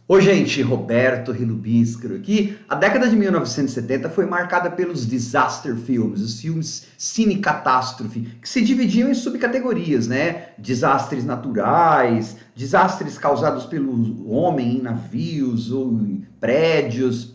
Oi, gente, Roberto Rilubiscaro aqui. A década de 1970 foi marcada pelos disaster films, os filmes cine-catástrofe, que se dividiam em subcategorias, né? Desastres naturais, desastres causados pelo homem em navios ou em prédios,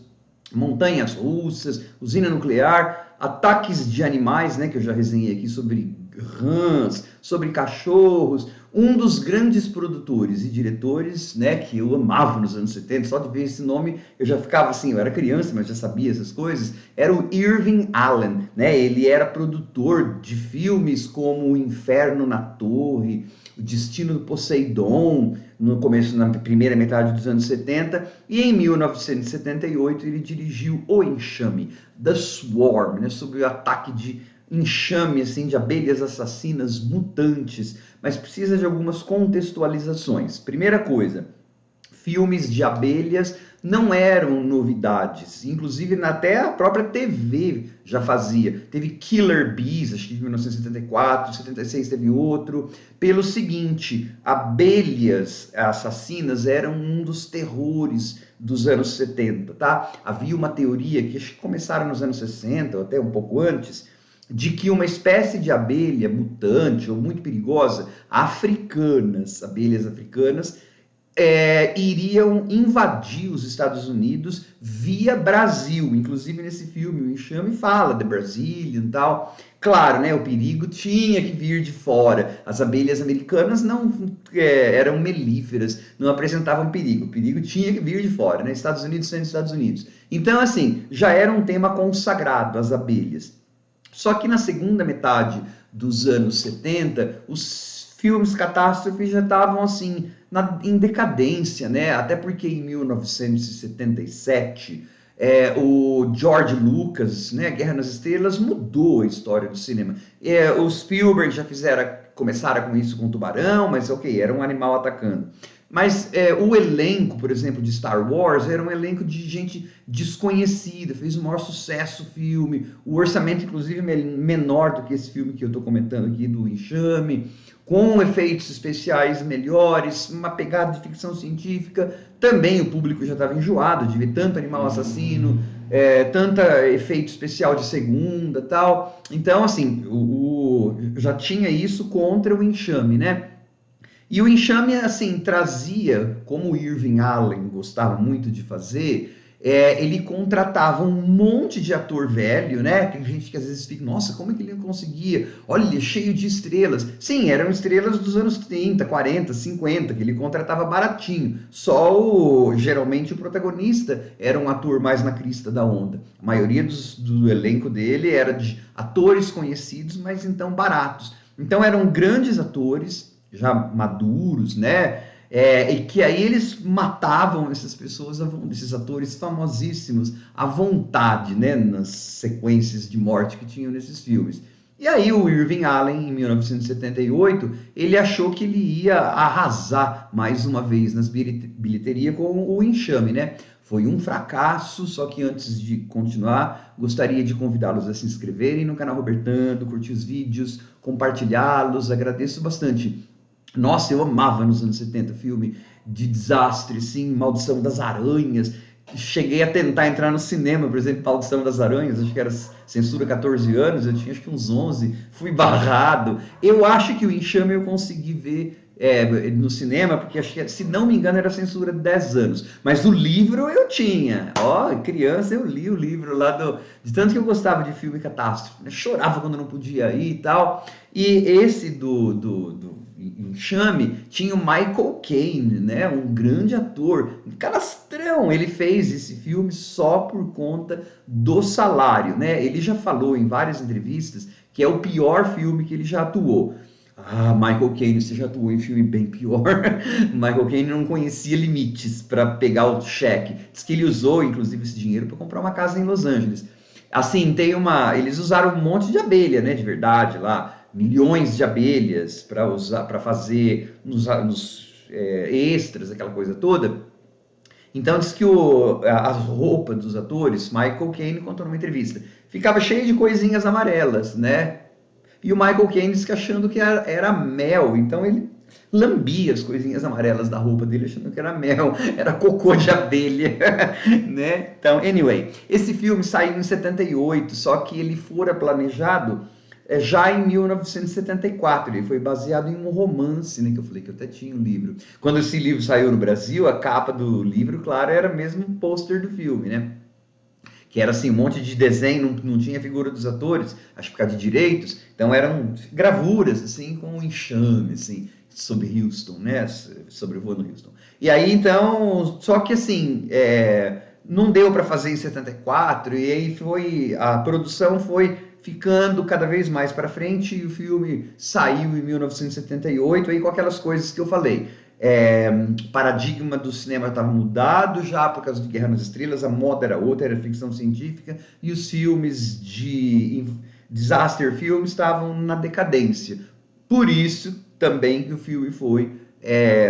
montanhas russas, usina nuclear, ataques de animais, né, que eu já resenhei aqui sobre rãs, sobre cachorros. Um dos grandes produtores e diretores, né, que eu amava nos anos 70, só de ver esse nome eu já ficava assim, eu era criança, mas já sabia essas coisas, era o Irving Allen, né? Ele era produtor de filmes como O Inferno na Torre, O Destino do Poseidon, no começo, na primeira metade dos anos 70, e em 1978 ele dirigiu O Enxame, The Swarm, né, sobre o ataque de enxame assim, de abelhas assassinas mutantes, mas precisa de algumas contextualizações. Primeira coisa, filmes de abelhas não eram novidades, inclusive até a própria TV já fazia. Teve Killer Bees, acho que em 1974, 76 teve outro. Pelo seguinte, abelhas assassinas eram um dos terrores dos anos 70, tá? Havia uma teoria que acho que começaram nos anos 60, ou até um pouco antes, de que uma espécie de abelha mutante ou muito perigosa, abelhas africanas, iriam invadir os Estados Unidos via Brasil. Inclusive nesse filme, o Enxame fala The Brazilian e tal. Claro, né, o perigo tinha que vir de fora. As abelhas americanas não eram melíferas, não apresentavam perigo. O perigo tinha que vir de fora, né? Estados Unidos sendo Estados Unidos. Então, assim, já era um tema consagrado, as abelhas. Só que na segunda metade dos anos 70, os filmes catástrofes já estavam assim em decadência, né? Até porque em 1977 o George Lucas, né, Guerra nas Estrelas, mudou a história do cinema. Os Spielberg já começaram com isso com o Tubarão, mas ok, era um animal atacando. Mas o elenco, por exemplo, de Star Wars era um elenco de gente desconhecida, fez o maior sucesso o filme, o orçamento, inclusive, menor do que esse filme que eu estou comentando aqui, do Enxame, com efeitos especiais melhores, uma pegada de ficção científica. Também o público já estava enjoado de ver tanto animal assassino, tanta efeito especial de segunda tal. Então, assim, já tinha isso contra o Enxame, né? E o Enxame, assim, trazia, como o Irving Allen gostava muito de fazer, ele contratava um monte de ator velho, né? Tem gente que às vezes fica, nossa, como é que ele conseguia? Olha, cheio de estrelas. Sim, eram estrelas dos anos 30, 40, 50, que ele contratava baratinho. Geralmente, o protagonista era um ator mais na crista da onda. A maioria do elenco dele era de atores conhecidos, mas então baratos. Então eram grandes atores, já maduros, né? E que aí eles matavam essas pessoas, esses atores famosíssimos, à vontade, né? Nas sequências de morte que tinham nesses filmes. E aí o Irving Allen, em 1978, ele achou que ele ia arrasar mais uma vez nas bilheterias com o Enxame, né? Foi um fracasso, só que antes de continuar, gostaria de convidá-los a se inscreverem no canal Robertando, curtir os vídeos, compartilhá-los, agradeço bastante. Nossa, eu amava nos anos 70 filme de desastre, sim, Maldição das Aranhas. Cheguei a tentar entrar no cinema, por exemplo, Maldição das Aranhas, acho que era censura 14 anos, eu tinha acho que uns 11, fui barrado. Eu acho que o Enxame eu consegui ver no cinema, porque acho que, se não me engano, era censura de 10 anos. Mas o livro eu tinha. Ó, criança, eu li o livro lá de tanto que eu gostava de filme catástrofe, né? Chorava quando não podia ir e tal. E esse do Enxame tinha o Michael Caine, né? Um grande ator, um canastrão. Ele fez esse filme só por conta do salário, né? Ele já falou em várias entrevistas que é o pior filme que ele já atuou. Ah, Michael Caine, você já atuou em filme bem pior. Michael Caine não conhecia limites para pegar o cheque. Diz que ele usou, inclusive, esse dinheiro para comprar uma casa em Los Angeles. Assim, eles usaram um monte de abelha, né, de verdade lá, milhões de abelhas para usar, para fazer nos extras, aquela coisa toda. Então diz que a roupa dos atores, Michael Caine contou numa entrevista, ficava cheia de coisinhas amarelas, né? E o Michael Caine diz que achando que era mel, então ele lambia as coisinhas amarelas da roupa dele, achando que era mel, era cocô de abelha, né? Então, anyway, esse filme saiu em 78, só que ele fora planejado já em 1974, ele foi baseado em um romance, né, que eu falei que eu até tinha um livro. Quando esse livro saiu no Brasil, a capa do livro, claro, era mesmo um pôster do filme, né? Que era assim, um monte de desenho, não tinha figura dos atores, acho que por causa de direitos, então eram gravuras, assim, com um enxame, assim, sobre Houston, né, sobre o voo no Houston. E aí, então, só que assim, não deu para fazer em 74, e aí a produção foi ficando cada vez mais para frente, e o filme saiu em 1978, aí com aquelas coisas que eu falei. O paradigma do cinema estava mudado já por causa de Guerra nas Estrelas, a moda era outra, era ficção científica, e os filmes de disaster filmes estavam na decadência. Por isso também que o filme foi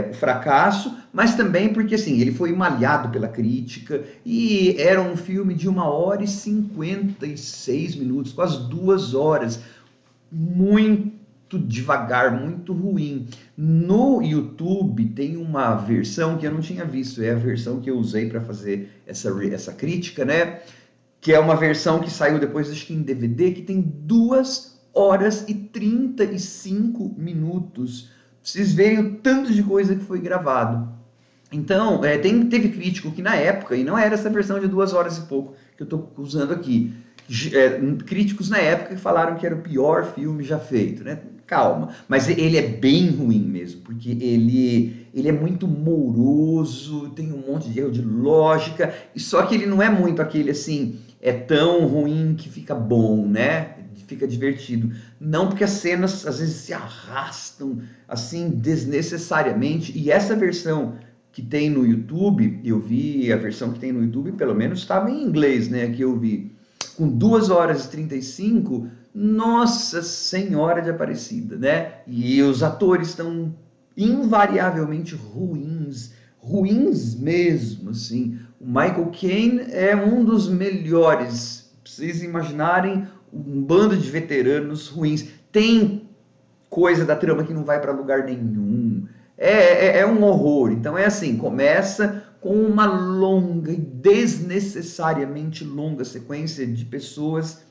um fracasso, mas também porque assim, ele foi malhado pela crítica e era um filme de 1h56, quase 2 horas, muito devagar, muito ruim. No YouTube tem uma versão que eu não tinha visto, é a versão que eu usei para fazer essa crítica, né? Que é uma versão que saiu depois, acho que em DVD, que tem 2h35. Pra vocês verem o tanto de coisa que foi gravado. Então, teve crítico que na época, e não era essa versão de 2 horas e pouco que eu estou usando aqui, críticos na época que falaram que era o pior filme já feito, né? Calma, mas ele é bem ruim mesmo, porque ele é muito moroso, tem um monte de erro de lógica, só que ele não é muito aquele assim, é tão ruim que fica bom, né? Fica divertido. Não, porque as cenas às vezes se arrastam assim desnecessariamente, e essa versão que tem no YouTube, eu vi a versão que tem no YouTube, pelo menos estava em inglês, né, que eu vi, com 2h35, nossa senhora de Aparecida, né, e os atores estão invariavelmente ruins, ruins mesmo, assim. O Michael Caine é um dos melhores, pra vocês imaginarem, um bando de veteranos ruins, tem coisa da trama que não vai para lugar nenhum, é um horror. Então é assim, começa com uma longa e desnecessariamente longa sequência de pessoas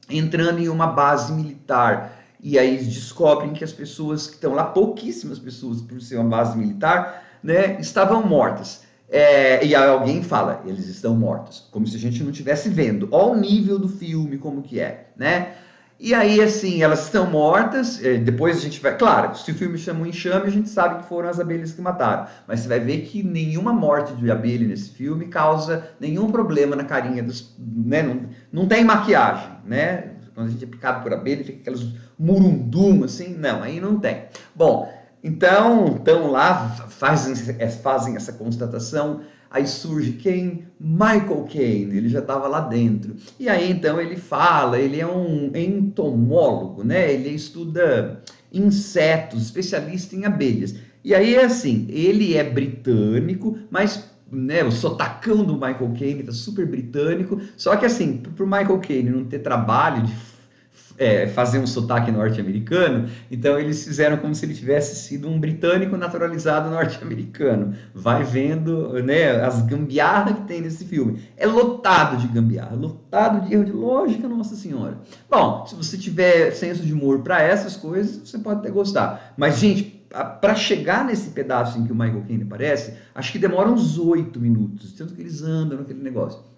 entrando em uma base militar. E aí descobrem que as pessoas que estão lá, pouquíssimas pessoas por ser uma base militar, né, estavam mortas. E aí alguém fala, eles estão mortos, como se a gente não estivesse vendo. Olha o nível do filme, como que é, né? E aí, assim, elas estão mortas, depois a gente vai... Claro, se o filme chama um enxame, a gente sabe que foram as abelhas que mataram. Mas você vai ver que nenhuma morte de abelha nesse filme causa nenhum problema na carinha dos... Né? Não tem maquiagem, né? Quando a gente é picado por abelha, fica aqueles murundum, assim. Não, aí não tem. Bom, então, estão lá, fazem essa constatação. Aí surge quem? Michael Caine, ele já estava lá dentro. E aí então ele fala, ele é um entomólogo, né? Ele estuda insetos, especialista em abelhas. E aí é assim, ele é britânico, mas né, o sotacão do Michael Caine tá super britânico. Só que assim, para o Michael Caine não ter trabalho de fazer um sotaque norte-americano, então eles fizeram como se ele tivesse sido um britânico naturalizado norte-americano. Vai vendo, né, as gambiarras que tem nesse filme. É lotado de gambiarra, lotado de erro de lógica, nossa senhora. Bom, se você tiver senso de humor para essas coisas, você pode até gostar. Mas, gente, para chegar nesse pedaço em que o Michael Caine aparece, acho que demora uns 8 minutos, tanto que eles andam naquele negócio.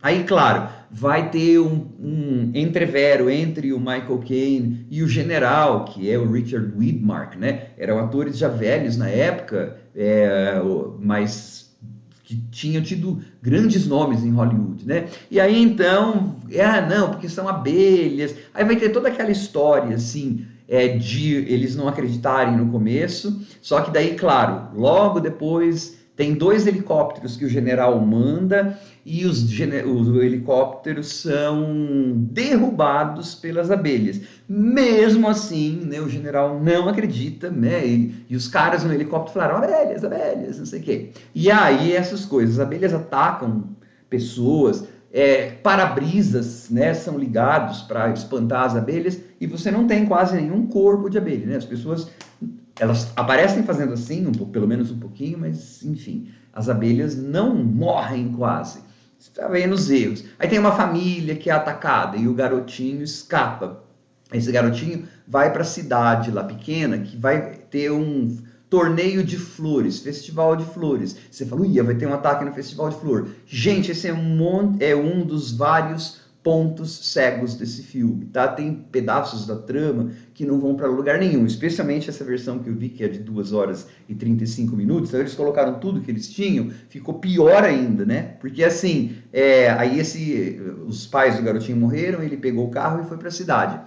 Aí, claro, vai ter um entrevero entre o Michael Caine e o general, que é o Richard Widmark, né? Eram atores já velhos na época, mas que tinham tido grandes nomes em Hollywood, né? E aí, então, não, porque são abelhas. Aí vai ter toda aquela história, assim, de eles não acreditarem no começo, só que daí, claro, logo depois... Tem 2 helicópteros que o general manda e os helicópteros são derrubados pelas abelhas. Mesmo assim, né, o general não acredita, né? E os caras no helicóptero falaram, abelhas, não sei o quê. E aí essas coisas, as abelhas atacam pessoas, para-brisas, né, são ligados para espantar as abelhas e você não tem quase nenhum corpo de abelha, né? As pessoas Elas aparecem fazendo assim, pelo menos um pouquinho, mas enfim, as abelhas não morrem quase. Você está vendo os erros. Aí tem uma família que é atacada e o garotinho escapa. Esse garotinho vai para a cidade lá pequena que vai ter um torneio de flores, festival de flores. Você fala, uia, vai ter um ataque no festival de flor. Gente, esse é um dos vários pontos cegos desse filme, tá? Tem pedaços da trama que não vão para lugar nenhum, especialmente essa versão que eu vi, que é de 2 horas e 35 minutos, então eles colocaram tudo que eles tinham, ficou pior ainda, né? Porque assim, aí os pais do garotinho morreram, ele pegou o carro e foi para a cidade.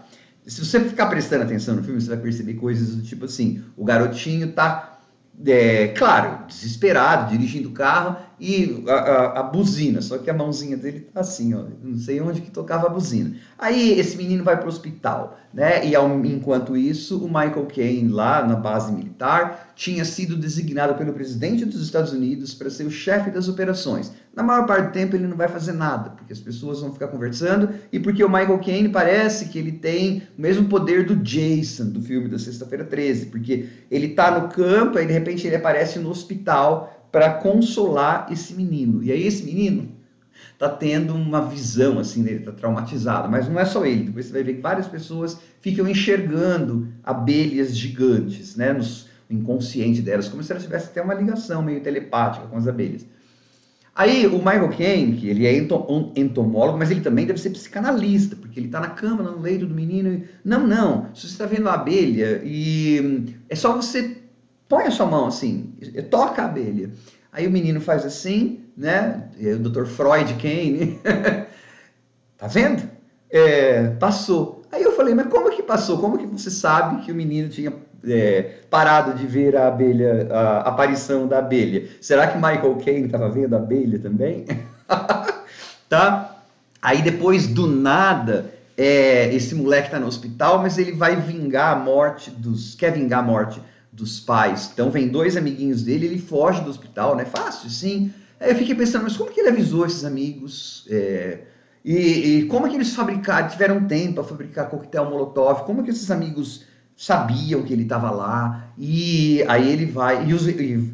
Se você ficar prestando atenção no filme, você vai perceber coisas do tipo assim, o garotinho tá, claro, desesperado, dirigindo o carro e a buzina, só que a mãozinha dele tá assim, ó, não sei onde que tocava a buzina. Aí esse menino vai para o hospital, né? E enquanto isso, o Michael Caine lá na base militar tinha sido designado pelo presidente dos Estados Unidos para ser o chefe das operações. Na maior parte do tempo ele não vai fazer nada, porque as pessoas vão ficar conversando e porque o Michael Caine parece que ele tem o mesmo poder do Jason, do filme da Sexta-feira 13, porque ele tá no campo e de repente ele aparece no hospital para consolar esse menino. E aí esse menino tá tendo uma visão assim, ele tá traumatizado, mas não é só ele, depois você vai ver que várias pessoas ficam enxergando abelhas gigantes, né, no inconsciente delas, como se elas tivessem até uma ligação meio telepática com as abelhas. Aí o Michael Caine, que ele é entomólogo, mas ele também deve ser psicanalista, porque ele está na cama, no leito do menino. Não, se você está vendo a abelha, e é só você põe a sua mão assim, toca a abelha. Aí o menino faz assim, né? O Dr. Freud Caine, tá vendo? Passou. Aí eu falei, mas como que passou? Como que você sabe que o menino tinha parado de ver a abelha, a aparição da abelha? Será que Michael Caine estava vendo a abelha também? Tá? Aí depois do nada, esse moleque está no hospital, mas ele vai vingar a morte quer vingar a morte dos pais. Então vem 2 amiguinhos dele, ele foge do hospital, né? Fácil, sim. Aí eu fiquei pensando, mas como que ele avisou esses amigos? E como é que eles tiveram tempo para fabricar coquetel Molotov? Como é que esses amigos sabiam que ele estava lá? E aí ele vai,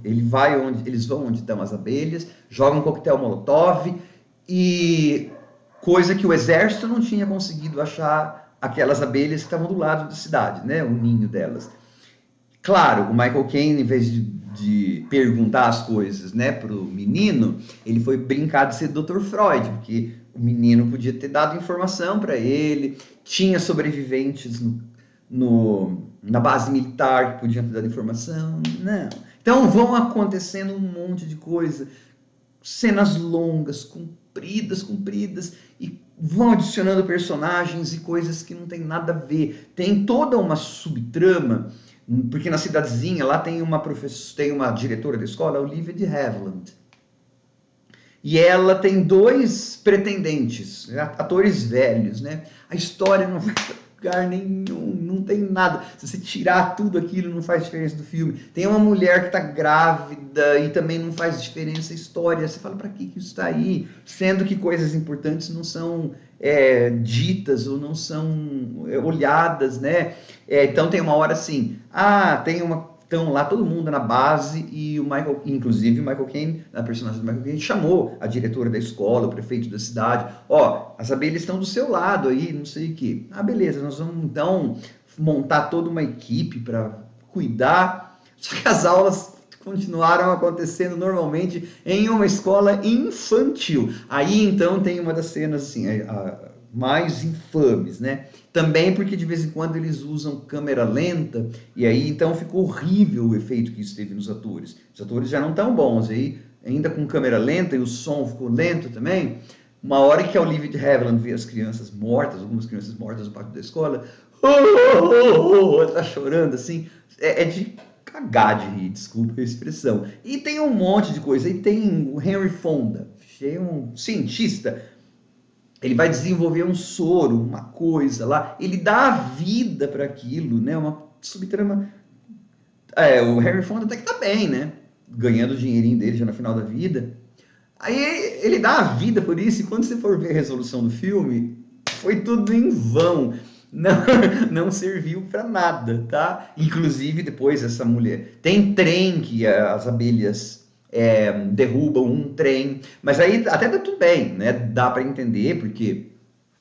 eles vão onde estão as abelhas, jogam um coquetel Molotov, e coisa que o exército não tinha conseguido achar aquelas abelhas que estavam do lado da cidade, né? O ninho delas. Claro, o Michael Caine, em vez de perguntar as coisas, né, pro menino, ele foi brincar de ser Dr. Freud, porque o menino podia ter dado informação para ele, tinha sobreviventes na base militar que podiam ter dado informação, não. Então vão acontecendo um monte de coisa, cenas longas, compridas, e vão adicionando personagens e coisas que não tem nada a ver. Tem toda uma subtrama, porque na cidadezinha lá tem uma diretora da escola, Olivia de Havilland. E ela tem 2 pretendentes, atores velhos, né? A história não vai para lugar nenhum, não tem nada. Se você tirar tudo aquilo, não faz diferença do filme. Tem uma mulher que está grávida e também não faz diferença a história. Você fala, para que isso está aí? Sendo que coisas importantes não são ditas ou não são olhadas, né? Então tem uma hora assim, estão lá todo mundo na base e inclusive o Michael Caine, a personagem do Michael Caine, chamou a diretora da escola, o prefeito da cidade, as abelhas estão do seu lado aí, não sei o quê. Beleza, nós vamos então montar toda uma equipe para cuidar, só que as aulas continuaram acontecendo normalmente em uma escola infantil. Aí então tem uma das cenas assim, mais infames, né? Também porque de vez em quando eles usam câmera lenta, e aí então ficou horrível o efeito que isso teve nos atores. Os atores já não estão bons, aí ainda com câmera lenta e o som ficou lento também. Uma hora que a Olivia de Havilland vê as crianças mortas, algumas crianças mortas no pátio da escola, tá chorando assim, é de cagar de rir, desculpa a expressão. E tem um monte de coisa, e tem o Henry Fonda, um cientista. Ele vai desenvolver um soro, uma coisa lá, ele dá a vida para aquilo, né? Uma subtrama. O Harry Fonda até que tá bem, né? Ganhando o dinheirinho dele já no final da vida. Aí ele dá a vida por isso, e quando você for ver a resolução do filme, foi tudo em vão. não, não serviu para nada, tá? Inclusive, depois essa mulher... Tem trem que as abelhas derrubam um trem, mas aí até tá tudo bem, né? Dá para entender, porque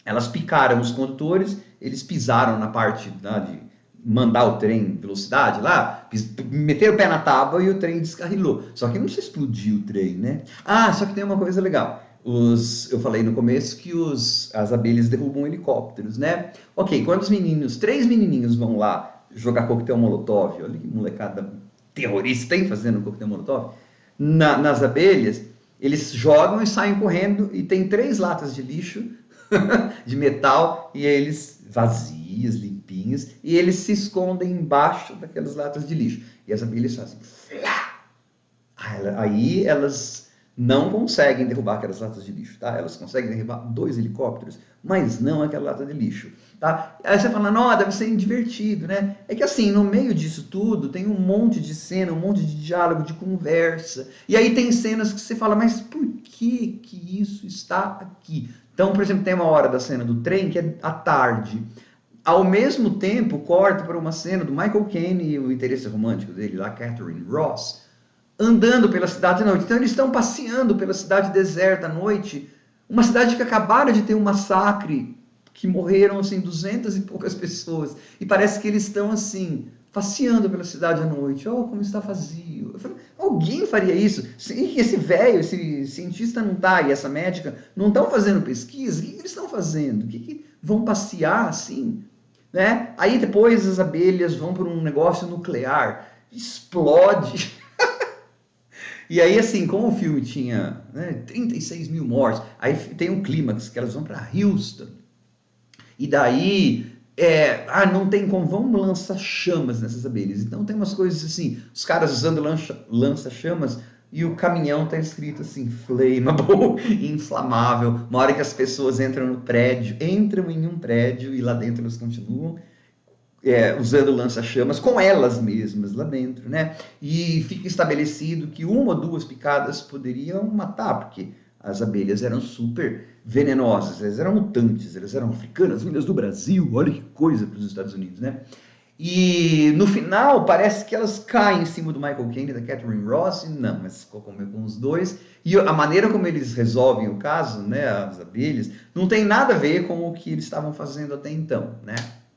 elas picaram os condutores, eles pisaram na parte, né, de mandar o trem em velocidade lá, meteram o pé na tábua e o trem descarrilou. Só que não se explodiu o trem, né? Ah, só que tem uma coisa legal. Eu falei no começo que as abelhas derrubam helicópteros, né? Ok, quando os meninos, 3 menininhos vão lá jogar coquetel molotov, olha que molecada terrorista tem fazendo coquetel molotov, nas abelhas, eles jogam e saem correndo e tem 3 latas de lixo de metal e eles vazias, limpinhas, e eles se escondem embaixo daquelas latas de lixo. E as abelhas fazem... Aí elas não conseguem derrubar aquelas latas de lixo, tá? Elas conseguem derrubar 2 helicópteros, mas não aquela lata de lixo, tá? Aí você fala, não, deve ser divertido, né? É que assim, no meio disso tudo, tem um monte de cena, um monte de diálogo, de conversa, e aí tem cenas que você fala, mas por que que isso está aqui? Então, por exemplo, tem uma hora da cena do trem que é à tarde. Ao mesmo tempo, corta para uma cena do Michael Caine e o interesse romântico dele, lá, Catherine Ross, andando pela cidade à noite. Então eles estão passeando pela cidade deserta à noite, uma cidade que acabara de ter um massacre, que morreram assim 200 e poucas pessoas, e parece que eles estão assim passeando pela cidade à noite. Oh, como está vazio. Eu falei, alguém faria isso? Esse velho, esse cientista não está, e essa médica não estão fazendo pesquisa? O que eles estão fazendo? O que vão passear assim? Né? Aí depois as abelhas vão para um negócio nuclear, explode. E aí, assim, como o filme tinha, né, 36 mil mortes, aí tem um clímax que elas vão para Houston. E daí, não tem como, vamos lançar chamas nessas abelhas. Então tem umas coisas assim, os caras usando lança-chamas e o caminhão tá escrito assim, flammable, inflamável. Uma hora que as pessoas entram no prédio, entram em um prédio e lá dentro elas continuam usando lança-chamas com elas mesmas lá dentro, né? E fica estabelecido que 1 ou 2 picadas poderiam matar, porque as abelhas eram super venenosas, elas eram mutantes, elas eram africanas, vindas do Brasil, olha que coisa para os Estados Unidos, né? E no final parece que elas caem em cima do Michael Caine e da Catherine Ross, e não, mas ficou com os dois. E a maneira como eles resolvem o caso, né, as abelhas, não tem nada a ver com o que eles estavam fazendo até então, né?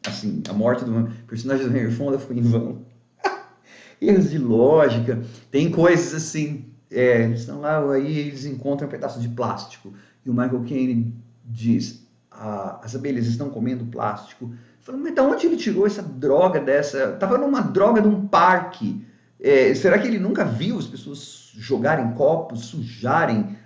Assim, a morte do personagem do Henry Fonda foi em vão. Erros de lógica, tem coisas assim, eles estão lá, aí eles encontram um pedaço de plástico, e o Michael Caine diz, as abelhas estão comendo plástico. Falando, mas de onde ele tirou essa droga dessa? Tava numa droga de um parque. Será que ele nunca viu as pessoas jogarem copos, sujarem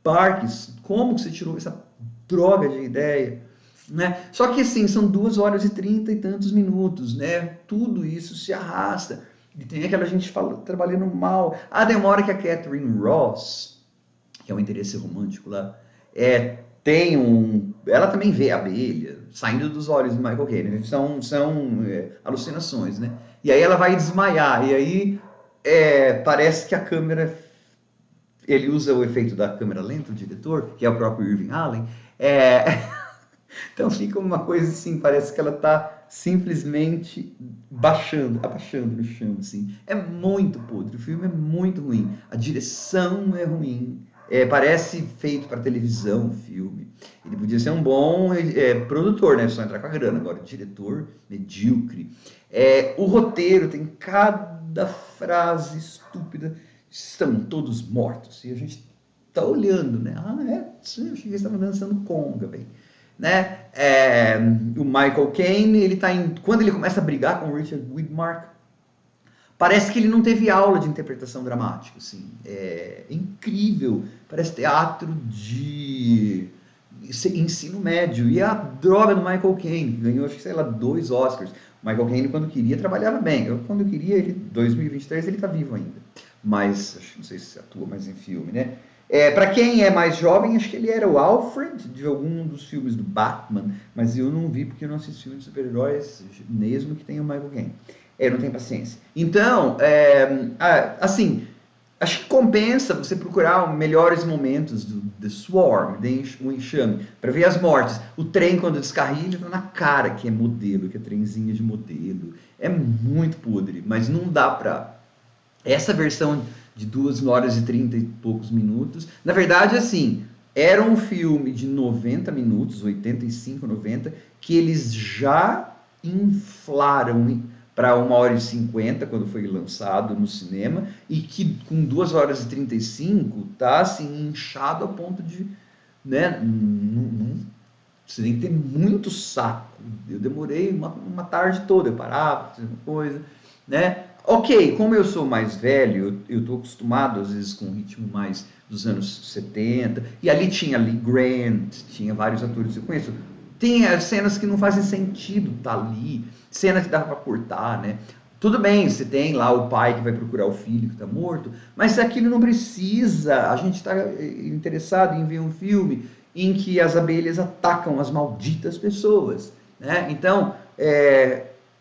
parques? Como que você tirou essa droga de ideia? Né? Só que assim, são 2 horas e 30 e tantos minutos, né? Tudo isso se arrasta. E tem aquela gente trabalhando mal. Tem uma hora que a Catherine Ross, que é um interesse romântico lá, tem ela também vê a abelha saindo dos olhos do Michael Caine. São alucinações, né? E aí ela vai desmaiar. E aí parece que a câmera... Ele usa o efeito da câmera lenta, o diretor, que é o próprio Irving Allen. Então fica uma coisa assim, parece que ela está simplesmente abaixando no chão, assim. É muito podre, o filme é muito ruim, a direção é ruim, parece feito para televisão o filme. Ele podia ser um bom produtor, né? Só entrar com a grana. Agora, diretor medíocre. O roteiro tem cada frase estúpida, estão todos mortos. E a gente tá olhando, né? Eu achei que eles estavam dançando conga, velho. Né? O Michael Caine, quando ele começa a brigar com o Richard Widmark, parece que ele não teve aula de interpretação dramática, assim. É incrível, parece teatro de ensino médio. E a droga do Michael Caine, que ganhou, acho que, sei lá, 2 Oscars. O Michael Caine, quando queria, trabalhava bem. Quando queria, 2023, ele tá vivo ainda. Mas, não sei se atua mais em filme, né? Para quem é mais jovem, acho que ele era o Alfred de algum dos filmes do Batman, mas eu não vi porque eu não assisto filmes de super-heróis, mesmo que tenha o Michael Caine. Eu não tenho paciência. Então, assim, Acho que compensa você procurar melhores momentos do The Swarm, o enxame, para ver as mortes. O trem, quando descarrilha, tá na cara que é modelo, que é trenzinho de modelo. É muito podre, mas não dá pra. Essa versão de 2 horas e 30 e poucos minutos, na verdade, assim, era um filme de 90 minutos, 85, 90, que eles já inflaram para 1 hora e 50 quando foi lançado no cinema, e que com 2 horas e 35 tá assim, inchado a ponto de, né, você tem que ter muito saco. Eu demorei uma tarde toda, eu parava, fazia uma coisa, né? Ok, como eu sou mais velho, eu estou acostumado às vezes com um ritmo mais dos anos 70, e ali tinha Lee Grant, tinha vários atores que eu conheço. Tem cenas que não fazem sentido tá ali, cenas que dá para cortar, né? Tudo bem, você tem lá o pai que vai procurar o filho que está morto, mas aquilo não precisa. A gente está interessado em ver um filme em que as abelhas atacam as malditas pessoas, né? Então,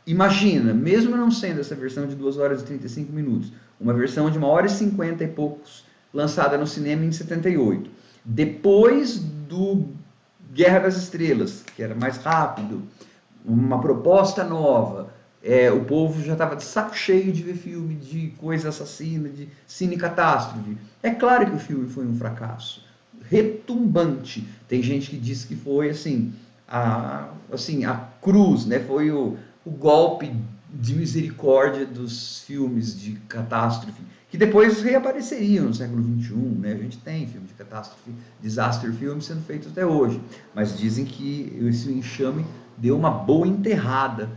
imagina, mesmo não sendo essa versão de 2 horas e 35 minutos, uma versão de 1 hora e 50 e poucos, lançada no cinema em 78, depois do Guerra das Estrelas, que era mais rápido, uma proposta nova, o povo já estava de saco cheio de ver filme de coisa assassina, de cine catástrofe. É claro que o filme foi um fracasso retumbante. Tem gente que diz que foi a cruz, né? Foi o golpe de misericórdia dos filmes de catástrofe, que depois reapareceriam no século XXI, né? A gente tem filme de catástrofe, disaster filmes sendo feitos até hoje, mas dizem que esse enxame deu uma boa enterrada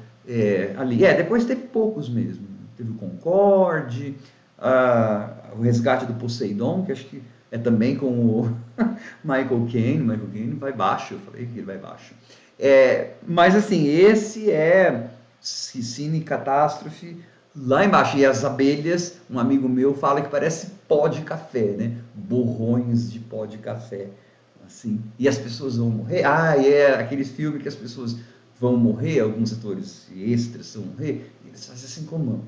ali. Depois teve poucos mesmo. Teve o Concorde, o Resgate do Poseidon, que acho que é também com o Michael Caine. Michael Caine vai baixo, eu falei que ele vai baixo. Mas assim, esse é cine catástrofe lá embaixo. E as abelhas, um amigo meu fala que parece pó de café, né? Borrões de pó de café. Assim. E as pessoas vão morrer. Aqueles filmes que as pessoas vão morrer, alguns atores extras vão morrer, e eles fazem assim com a mão.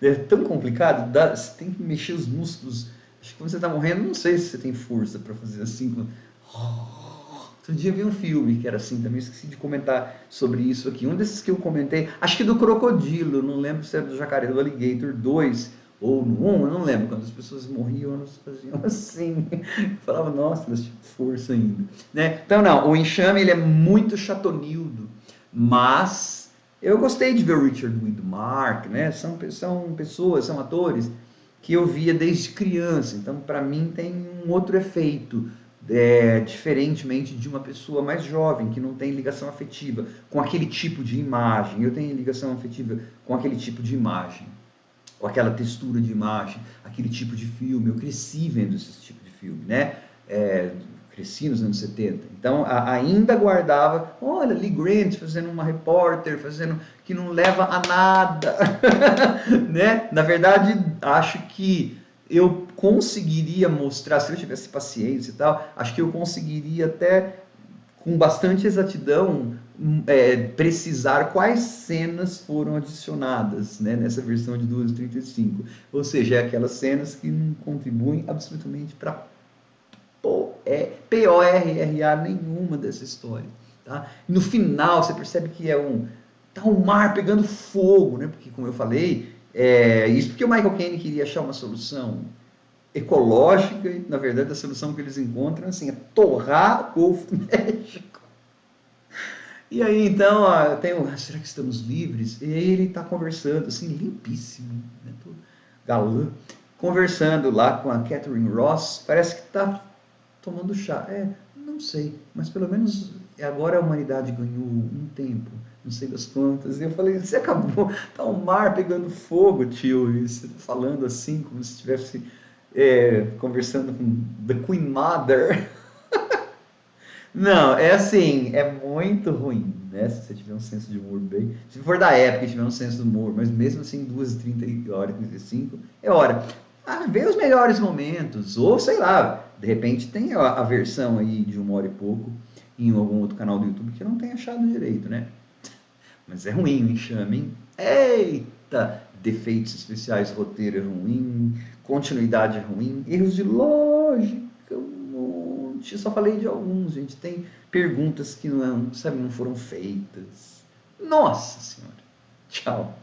É tão complicado, você tem que mexer os músculos. Acho que quando você está morrendo, não sei se você tem força para fazer assim. Outro dia vi um filme que era assim, também esqueci de comentar sobre isso aqui. Um desses que eu comentei, acho que do Crocodilo, não lembro se era do Jacaré do Alligator 2 ou no 1, eu não lembro. Quando as pessoas morriam, elas faziam assim. Eu falava, nossa, elas tinham força ainda. Né? Então, não, o Enxame ele é muito chatonildo, mas eu gostei de ver o Richard Widmark, né? São pessoas, são atores que eu via desde criança, então para mim tem um outro efeito, diferentemente de uma pessoa mais jovem que não tem ligação afetiva com aquele tipo de imagem. Eu tenho ligação afetiva com aquele tipo de imagem, com aquela textura de imagem, aquele tipo de filme. Eu cresci vendo esse tipo de filme, né? Cresci nos anos 70, então ainda guardava, olha, Lee Grant fazendo uma repórter, fazendo que não leva a nada, né? Na verdade, acho que eu conseguiria mostrar, se eu tivesse paciência e tal, acho que eu conseguiria até, com bastante exatidão, precisar quais cenas foram adicionadas, né, nessa versão de 2:35. Ou seja, aquelas cenas que não contribuem absolutamente para PORRA nenhuma dessa história. Tá? E no final você percebe que tá um mar pegando fogo, né? Porque, como eu falei, isso porque o Michael Caine queria achar uma solução ecológica, e na verdade a solução que eles encontram assim, é torrar o Golfo do México. E aí então, será que estamos livres? E aí ele está conversando, assim, limpíssimo, né? Todo galã, conversando lá com a Catherine Ross, parece que está tomando chá. Não sei, mas pelo menos agora a humanidade ganhou um tempo, não sei das quantas. E eu falei, você acabou, tá o mar pegando fogo, tio, e você tá falando assim, como se estivesse conversando com The Queen Mother. Não, é assim, é muito ruim, né? Se você tiver um senso de humor bem. Se for da época e tiver um senso de humor, mas mesmo assim, 2:30 horas e 35 é hora. Vê os melhores momentos, ou sei lá, de repente tem a versão aí de 1 hora e pouco em algum outro canal do YouTube que eu não tenho achado direito, né? Mas é ruim o enxame, hein? Eita! defeitos especiais, roteiro é ruim, continuidade é ruim, erros de lógica, um monte. Eu só falei de alguns, gente. Tem perguntas que não, sabe, não foram feitas. Nossa Senhora. Tchau.